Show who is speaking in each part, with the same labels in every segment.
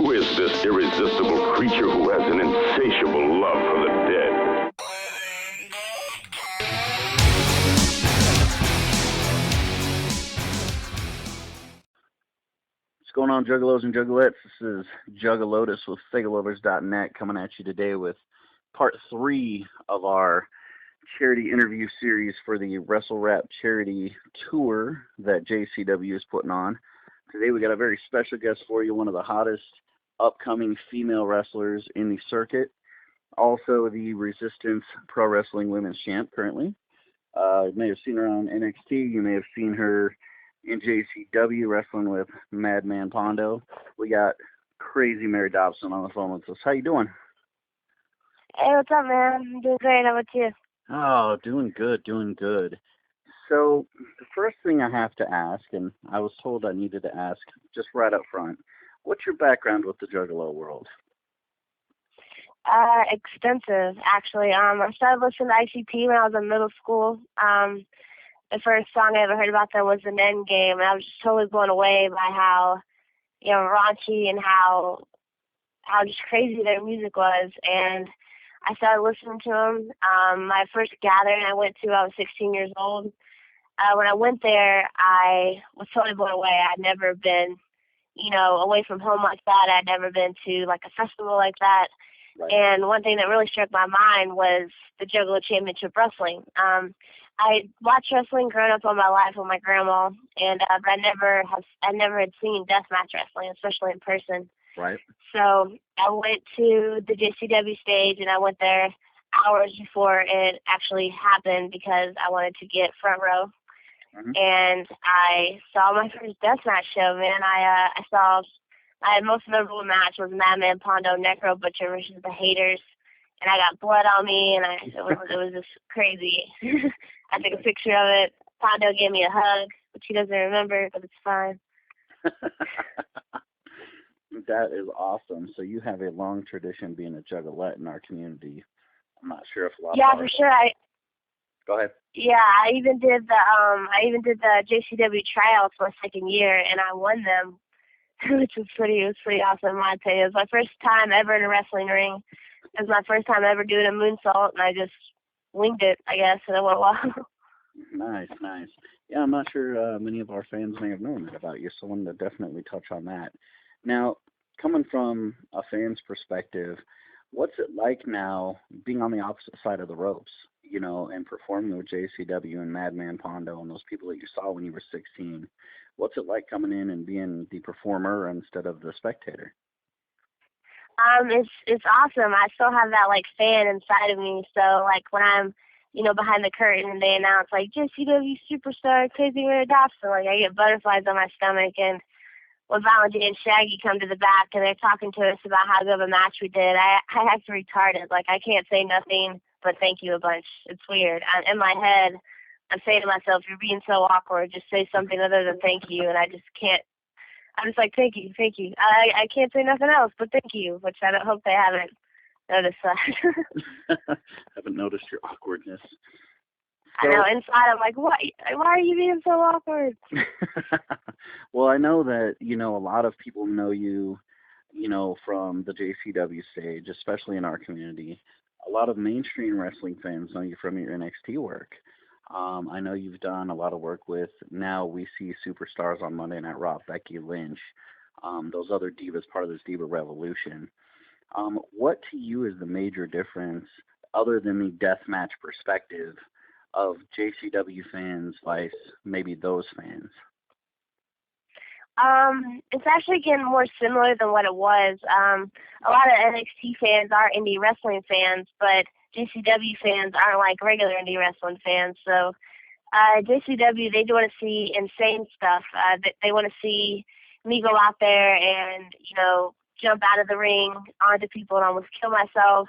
Speaker 1: Who is this irresistible creature who has an insatiable love for the dead?
Speaker 2: What's going on, Juggalos and Juggalettes? This is Juggalotus with FigaLovers.net coming at you today with part 3 of our charity interview series for the Rasslerap charity tour that JCW is putting on. Today we got a very special guest for you, one of the hottest upcoming female wrestlers in the circuit, also the Resistance Pro Wrestling Women's Champ currently. You may have seen her on NXT. You may have seen her in JCW wrestling with Madman Pondo. We got Crazy Mary Dobson on the phone with us. How you doing?
Speaker 3: Hey, what's up, man? I'm doing great. How about you?
Speaker 2: Oh, doing good, doing good. So the first thing I have to ask, and I was told I needed to ask just right up front, what's your background with the Juggalo world?
Speaker 3: Extensive, actually. I started listening to ICP when I was in middle school. The first song I ever heard about them was The End Game, and I was just totally blown away by how, raunchy and how just crazy their music was. And I started listening to them. My first gathering I went to, I was 16 years old. When I went there, I was totally blown away. I'd never been, away from home like that. I'd never been to, like, a festival like that. Right. And one thing that really struck my mind was the Juggalo Championship Wrestling. I watched wrestling growing up all my life with my grandma, and but I never had seen deathmatch wrestling, especially in person.
Speaker 2: Right. So
Speaker 3: I went to the JCW stage, and I went there hours before it actually happened because I wanted to get front row. Mm-hmm. And I saw my first deathmatch show, man. My most memorable match was Madman Pondo Necro Butcher versus the Haters, and I got blood on me, and it was just crazy. I took a picture of it. Pondo gave me a hug, which he doesn't remember, but it's fine.
Speaker 2: That is awesome. So you have a long tradition being a juggalette in our community. I'm not sure if a lot.
Speaker 3: Yeah, for sure.
Speaker 2: Go ahead.
Speaker 3: Yeah, I even did the JCW tryouts my second year, and I won them, which was pretty awesome in my opinion. It was my first time ever in a wrestling ring. It was my first time ever doing a moonsault, and I just winged it, I guess, and it went well.
Speaker 2: Nice. Yeah, I'm not sure many of our fans may have known that about you, so I wanted to definitely touch on that. Now, coming from a fan's perspective, what's it like now being on the opposite side of the ropes, and performing with JCW and Madman Pondo and those people that you saw when you were 16? What's it like coming in and being the performer instead of the spectator?
Speaker 3: It's awesome. I still have that, like, fan inside of me. So, like, when I'm, behind the curtain and they announce, like, JCW superstar Crazy Mary Dobson, like, I get butterflies on my stomach. And when Valentine and Shaggy come to the back and they're talking to us about how good of a match we did, I act retarded. Like, I can't say nothing but thank you a bunch. It's weird. In my head, I'm saying to myself, you're being so awkward. Just say something other than thank you. And I just can't. I'm just like, thank you. I can't say nothing else but thank you, which I hope they haven't noticed that.
Speaker 2: Haven't noticed your awkwardness.
Speaker 3: So, I know, inside I'm like, why are you being so awkward?
Speaker 2: Well, I know that, a lot of people know you, from the JCW stage, especially in our community. A lot of mainstream wrestling fans know you from your NXT work. I know you've done a lot of work with, now we see superstars on Monday Night Raw, Becky Lynch, those other divas, part of this Diva Revolution. What to you is the major difference, other than the deathmatch perspective, of JCW fans vice maybe those fans?
Speaker 3: It's actually getting more similar than what it was. A lot of NXT fans are indie wrestling fans, but JCW fans aren't like regular indie wrestling fans. So JCW, they do want to see insane stuff. They want to see me go out there and, jump out of the ring onto people and almost kill myself.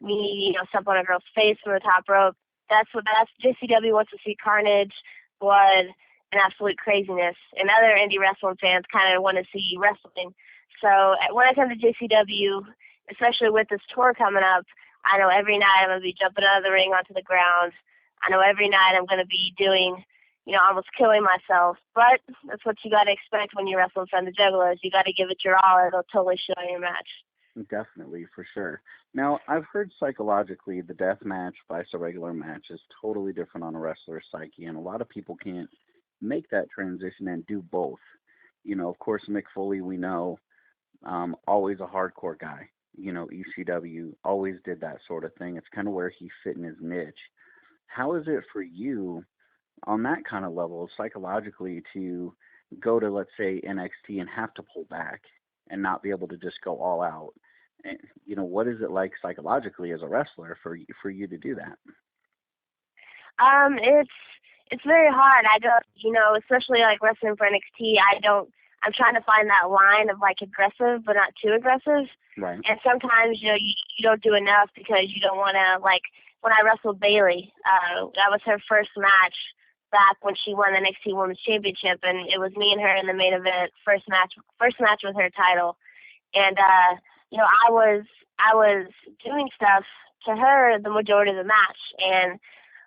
Speaker 3: Me, step on a girl's face from the top rope. That's JCW wants to see carnage, blood, and absolute craziness. And other indie wrestling fans kind of want to see wrestling. So when I come to JCW, especially with this tour coming up, I know every night I'm going to be jumping out of the ring onto the ground. I know every night I'm going to be doing, almost killing myself. But that's what you got to expect when you wrestle in front of the Juggalos. You got to give it your all, or it'll totally show in your match.
Speaker 2: Definitely, for sure. Now, I've heard psychologically the death match versus a regular match is totally different on a wrestler's psyche, and a lot of people can't make that transition and do both. Of course, Mick Foley, we know, always a hardcore guy. ECW always did that sort of thing. It's kind of where he fit in his niche. How is it for you on that kind of level psychologically to go to, let's say, NXT and have to pull back and not be able to just go all out? And, what is it like psychologically as a wrestler for you to do that?
Speaker 3: It's very hard. I don't, especially like wrestling for NXT, I'm trying to find that line of like aggressive but not too aggressive.
Speaker 2: Right.
Speaker 3: And sometimes, you don't do enough because you don't want to, like, when I wrestled Bayley, that was her first match back when she won the NXT Women's Championship, and it was me and her in the main event, first match with her title. And, I was doing stuff to her the majority of the match, and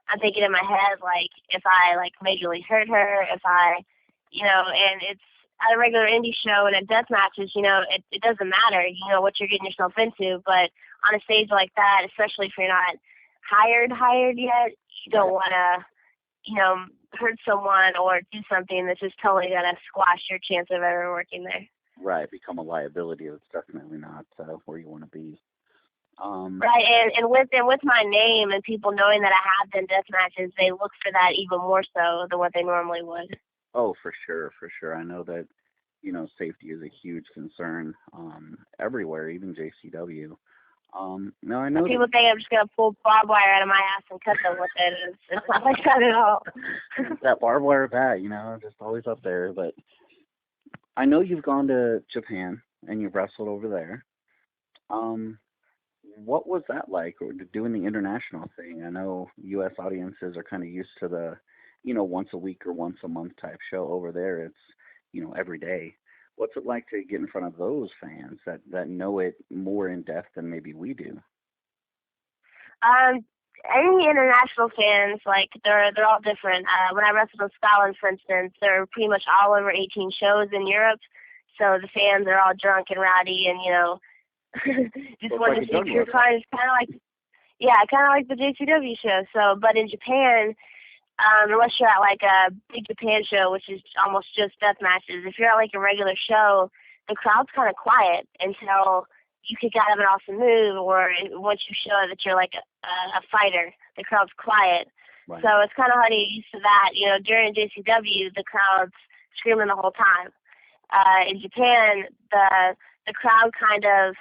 Speaker 3: I'm thinking in my head, like, if I, like, majorly hurt her, if I, and it's at a regular indie show and at death matches, it doesn't matter, what you're getting yourself into, but on a stage like that, especially if you're not hired yet, you don't want to, hurt someone or do something that's just totally going to squash your chance of ever working there.
Speaker 2: Right, become a liability. It's definitely not where you want to be.
Speaker 3: Right, and with my name and people knowing that I have done death matches, they look for that even more so than what they normally would.
Speaker 2: Oh, for sure. I know that, safety is a huge concern everywhere, even JCW. No, I know
Speaker 3: people think I'm just going to pull barbed wire out of my ass and cut them with it. It's not like that at all.
Speaker 2: That barbed wire bat, just always up there. But I know you've gone to Japan and you've wrestled over there. What was that like, or doing the international thing? I know U.S. audiences are kind of used to the, once a week or once a month type show. Over there, it's, every day. What's it like to get in front of those fans that know it more in depth than maybe we do?
Speaker 3: Any international fans, like, they're all different. When I wrestled in Scotland, for instance, they're pretty much all over 18 shows in Europe, so the fans are all drunk and rowdy and, just want to see pure fun. It's kind of like the JCW show. So, but in Japan, unless you're at like a big Japan show, which is almost just death matches, if you're at like a regular show, the crowd's kind of quiet until you kick out of an awesome move, or once you show that you're like a fighter, the crowd's quiet. Right. So it's kind of hard to get used to that. During JCW, the crowd's screaming the whole time. In Japan, the crowd kind of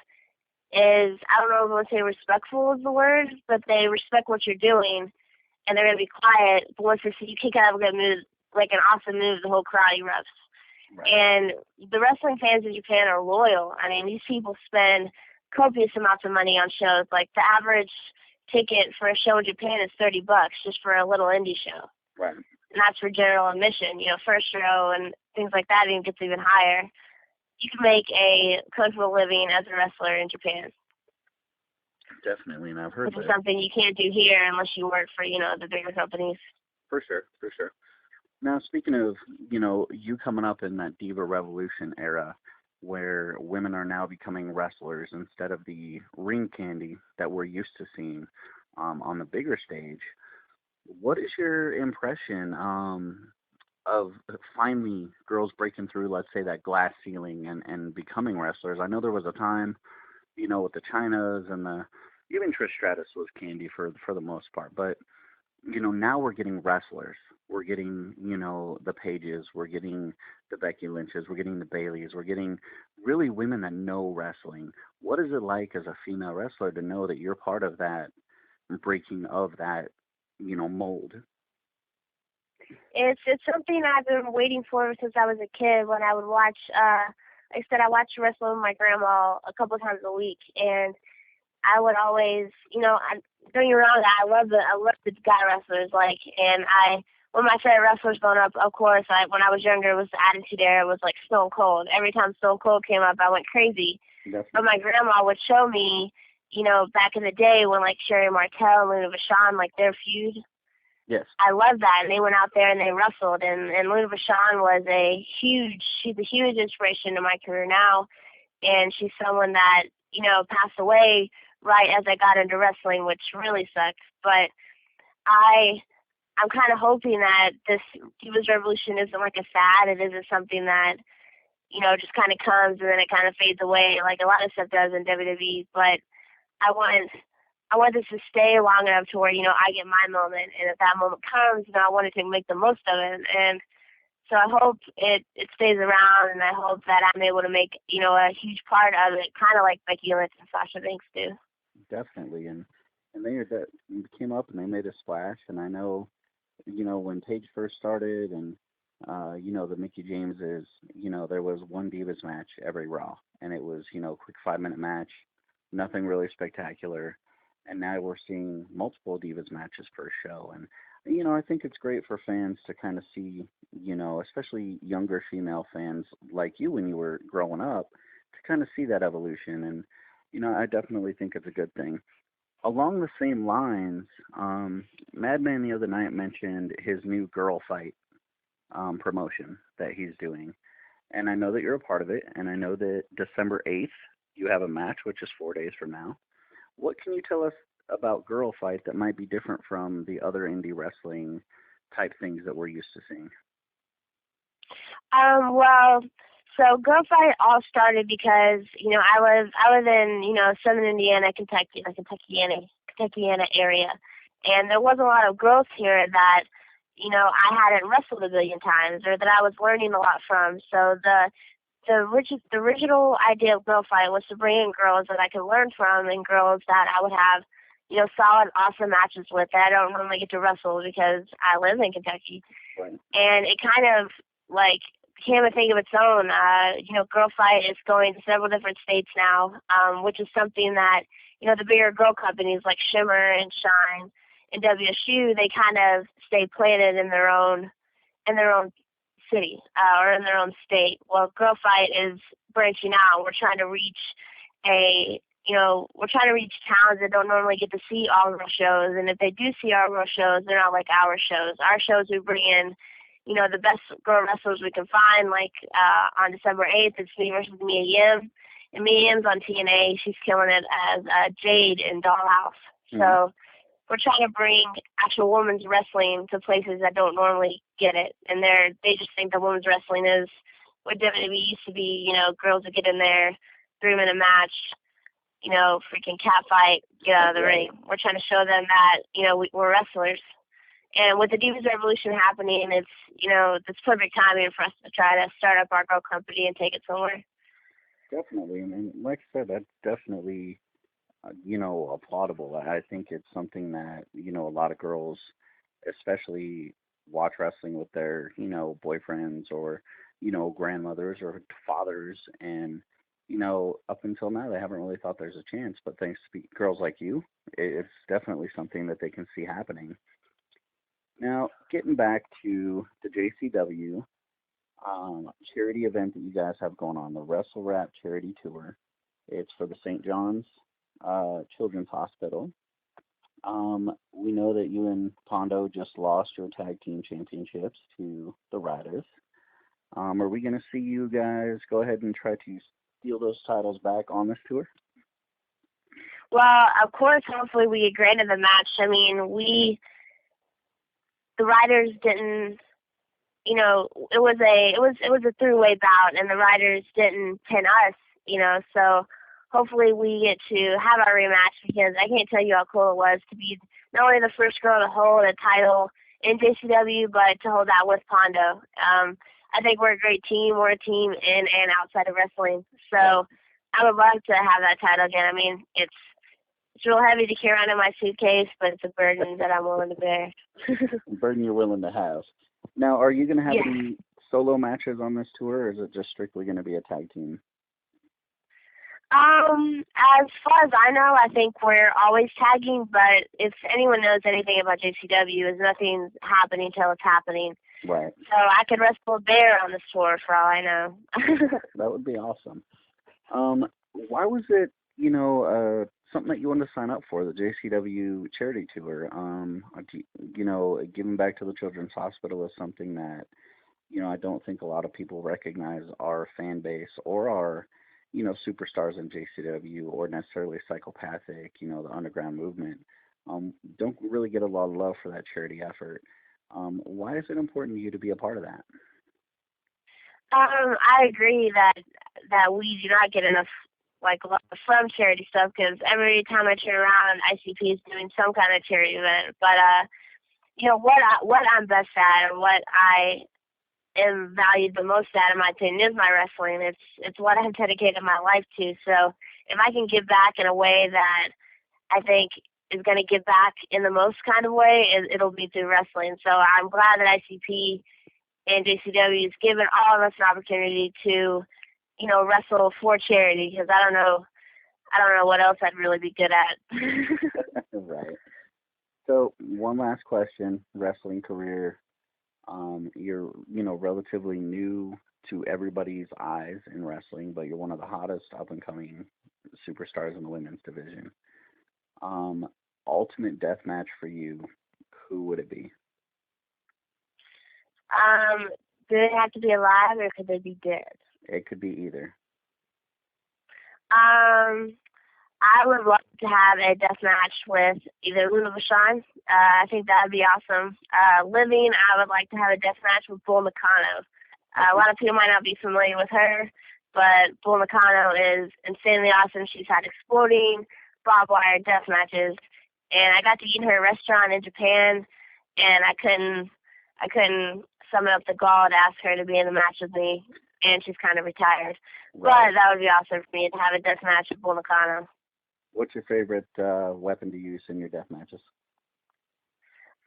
Speaker 3: is, I don't know if I would say respectful is the word, but they respect what you're doing, and they're going to be quiet. But once you kick out of a good move, like an awesome move, the whole crowd erupts. Right. And the wrestling fans in Japan are loyal. I mean, these people spend copious amounts of money on shows. Like, the average ticket for a show in Japan is $30 just for a little indie show.
Speaker 2: Right.
Speaker 3: And that's for general admission. First row and things like that, even gets even higher. You can make a comfortable living as a wrestler in Japan.
Speaker 2: Definitely, and I've heard that.
Speaker 3: Which is something you can't do here unless you work for, the bigger companies.
Speaker 2: For sure. Now, speaking of, you coming up in that Diva Revolution era where women are now becoming wrestlers instead of the ring candy that we're used to seeing on the bigger stage, what is your impression of finally girls breaking through, let's say, that glass ceiling and becoming wrestlers? I know there was a time, with the Chynas and even Trish Stratus was candy for the most part, but now we're getting wrestlers. We're getting, the Paiges, we're getting the Becky Lynches, we're getting the Baileys, we're getting really women that know wrestling. What is it like as a female wrestler to know that you're part of that breaking of that, mold?
Speaker 3: It's something I've been waiting for since I was a kid. When I would watch, like I said, I watched wrestling with my grandma a couple of times a week, and I would always, don't get me wrong, I love the guy wrestlers, and one of my favorite wrestlers growing up, of course, when I was younger, was the Attitude Era, was like Stone Cold. Every time Stone Cold came up, I went crazy. Definitely. But my grandma would show me, back in the day when like Sherry Martel and Luna Vachon, like their feud,
Speaker 2: Yes.
Speaker 3: I love that. And they went out there and they wrestled. And Luna Vachon was she's a huge inspiration to my career now. And she's someone that, passed away right as I got into wrestling, which really sucks. But I'm kind of hoping that this Divas Revolution isn't like a fad. It isn't something that, just kind of comes and then it kind of fades away like a lot of stuff does in WWE. But I want this to stay long enough to where, I get my moment. And if that moment comes, I wanted to make the most of it. And so I hope it stays around, and I hope that I'm able to make, a huge part of it, kind of like Becky Lynch and Sasha Banks do.
Speaker 2: Definitely. And they came up and they made a splash. And I know, when Paige first started and, the Mickie Jameses, there was one Divas match every Raw. And it was, quick 5-minute match, nothing really spectacular. And now we're seeing multiple Divas matches per show. And, I think it's great for fans to kind of see, especially younger female fans like you when you were growing up, to kind of see that evolution. And, I definitely think it's a good thing. Along the same lines, Madman the other night mentioned his new Girl Fight promotion that he's doing. And I know that you're a part of it, and I know that December 8th you have a match, which is 4 days from now. What can you tell us about Girl Fight that might be different from the other indie wrestling type things that we're used to seeing?
Speaker 3: Well, so Girl Fight all started because, I live in, southern Indiana, Kentucky, the Kentuckiana area. And there wasn't a lot of girls here that, I hadn't wrestled a billion times or that I was learning a lot from. So the original idea of Girl Fight was to bring in girls that I could learn from and girls that I would have, solid, awesome matches with that I don't normally get to wrestle because I live in Kentucky.
Speaker 2: Right.
Speaker 3: And it kind of, became a thing of its own. Girl Fight is going to several different states now, which is something that, the bigger girl companies like Shimmer and Shine and WSU, they kind of stay planted in their own city or in their own state. Well, Girl Fight is branching out. We're trying to reach towns that don't normally get to see all real shows. And if they do see our real shows, they're not like our shows. Our shows, we bring in, the best girl wrestlers we can find. Like on December 8th, it's me versus Mia Yim. And Mia Yim's on TNA. She's killing it as Jade in Dollhouse. Mm-hmm. So we're trying to bring actual women's wrestling to places that don't normally get it. And they just think that women's wrestling is what WWE used to be, girls would get in there, 3-minute match, freaking cat fight, get out of the ring. We're trying to show them that, we're wrestlers. And with the Divas Revolution happening, it's perfect timing for us to try to start up our girl company and take it somewhere.
Speaker 2: Definitely. And like I said, that's definitely, applaudable. I think it's something that, a lot of girls, especially watch wrestling with their, boyfriends or, grandmothers or fathers. And, up until now, they haven't really thought there's a chance. But thanks to girls like you, it's definitely something that they can see happening. Now, getting back to the JCW charity event that you guys have going on, the Rasslerap Charity Tour. It's for the St. John's Children's Hospital. We know that you and Pondo just lost your tag team championships to the Riders. Are we going to see you guys go ahead and try to steal those titles back on this tour?
Speaker 3: Well, of course, hopefully we get granted the match. I mean, the Riders didn't, it was a three-way bout, and the Riders didn't pin us, so hopefully we get to have our rematch, because I can't tell you how cool it was to be not only the first girl to hold a title in JCW, but to hold that with Pondo. I think we're a great team. We're a team in and outside of wrestling. So I would love to have that title again. I mean, it's real heavy to carry around in my suitcase, but it's a burden that I'm willing to bear.
Speaker 2: A burden you're willing to have. Now, are you going to have any solo matches on this tour, or is it just strictly going to be a tag team?
Speaker 3: As far as I know, I think we're always tagging, but if anyone knows anything about JCW, is nothing's happening till it's happening.
Speaker 2: Right.
Speaker 3: So I could wrestle a bear on this tour for all I know.
Speaker 2: That would be awesome. Why was it, something that you wanted to sign up for, the JCW Charity Tour. Giving back to the Children's Hospital is something that, I don't think a lot of people recognize our fan base or our, superstars in JCW or necessarily Psychopathic, the underground movement. Don't really get a lot of love for that charity effort. Why is it important to you to be a part of that?
Speaker 3: I agree that we do not get enough love from charity stuff, because every time I turn around, ICP is doing some kind of charity event. But what I'm best at, and what I am valued the most at, in my opinion, is my wrestling. It's what I've dedicated my life to. So if I can give back in a way that I think is going to give back in the most kind of way, it'll be through wrestling. So I'm glad that ICP and JCW has given all of us an opportunity to, wrestle for charity, because I don't know what else I'd really be good at.
Speaker 2: Right. So one last question, wrestling career. You're, relatively new to everybody's eyes in wrestling, but you're one of the hottest up-and-coming superstars in the women's division. Ultimate death match for you, who would it be?
Speaker 3: Do they have to be alive, or could they be dead?
Speaker 2: It could be either.
Speaker 3: I would love to have a death match with either Luna Vachon. I think that would be awesome. Living, I would like to have a death match with Bull Nakano. A lot of people might not be familiar with her, but Bull Nakano is insanely awesome. She's had exploding barbed wire death matches, and I got to eat in her restaurant in Japan, and I couldn't summon up the gall to ask her to be in the match with me, and she's kind of retired. Right. But that would be awesome for me to have a death match with Bull Nakano.
Speaker 2: What's your favorite weapon to use in your death matches?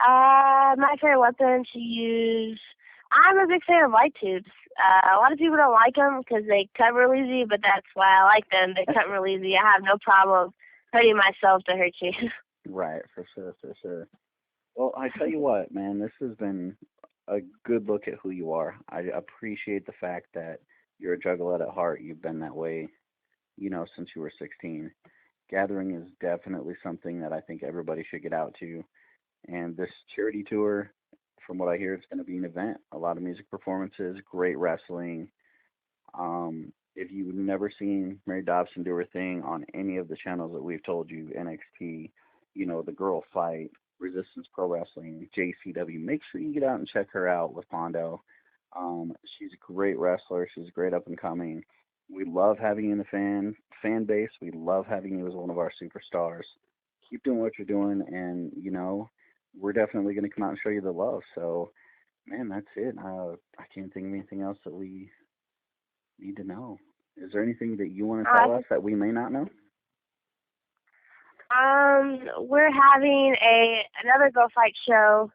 Speaker 3: My favorite weapon to use, I'm a big fan of light tubes. A lot of people don't like them because they cut real easy, but that's why I like them. They cut real easy. I have no problem hurting myself to hurt you.
Speaker 2: Right, for sure. Well, I tell you what, man, this has been a good look at who you are. I appreciate the fact that you're a juggalette at heart. You've been that way, since you were 16. Gathering is definitely something that I think everybody should get out to. And this charity tour, from what I hear, it's going to be an event. A lot of music performances, great wrestling. If you've never seen Mary Dobson do her thing on any of the channels that we've told you, NXT, The Girl Fight, Resistance Pro Wrestling, JCW, make sure you get out and check her out with Pondo. She's a great wrestler. She's great up and coming. We love having you in the fan base. We love having you as one of our superstars. Keep doing what you're doing, and we're definitely going to come out and show you the love. So, man, that's it. I can't think of anything else that we need to know. Is there anything that you want to tell us that we may not know?
Speaker 3: We're having another Go Fight show.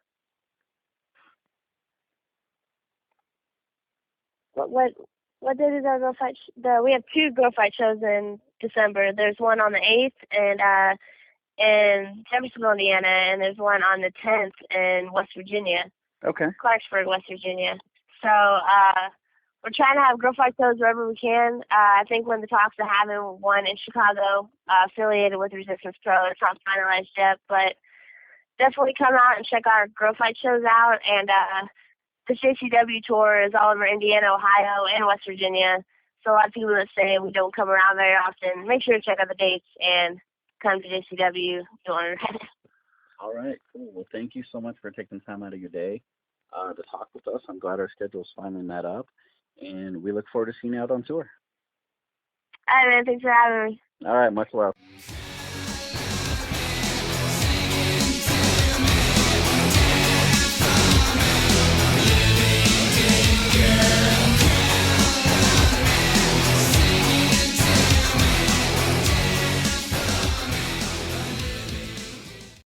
Speaker 3: What date is our Go Fight? We have two Go Fight shows in December. There's one on the 8th and in Jeffersonville, Indiana, and there's one on the 10th in West Virginia. Okay. Clarksburg, West Virginia. So we're trying to have Go Fight shows wherever we can. I think when the talks are having one in Chicago, affiliated with Resistance Pro. It's not finalized yet, but definitely come out and check our Go Fight shows out. And the JCW tour is all over Indiana, Ohio, and West Virginia. So a lot of people that say we don't come around very often, make sure to check out the dates and come to JCW.
Speaker 2: All right, cool. Well, thank you so much for taking time out of your day to talk with us. I'm glad our schedule's finally met up, and we look forward to seeing you out on tour.
Speaker 3: All right, man. Thanks for having me.
Speaker 2: All right, much love.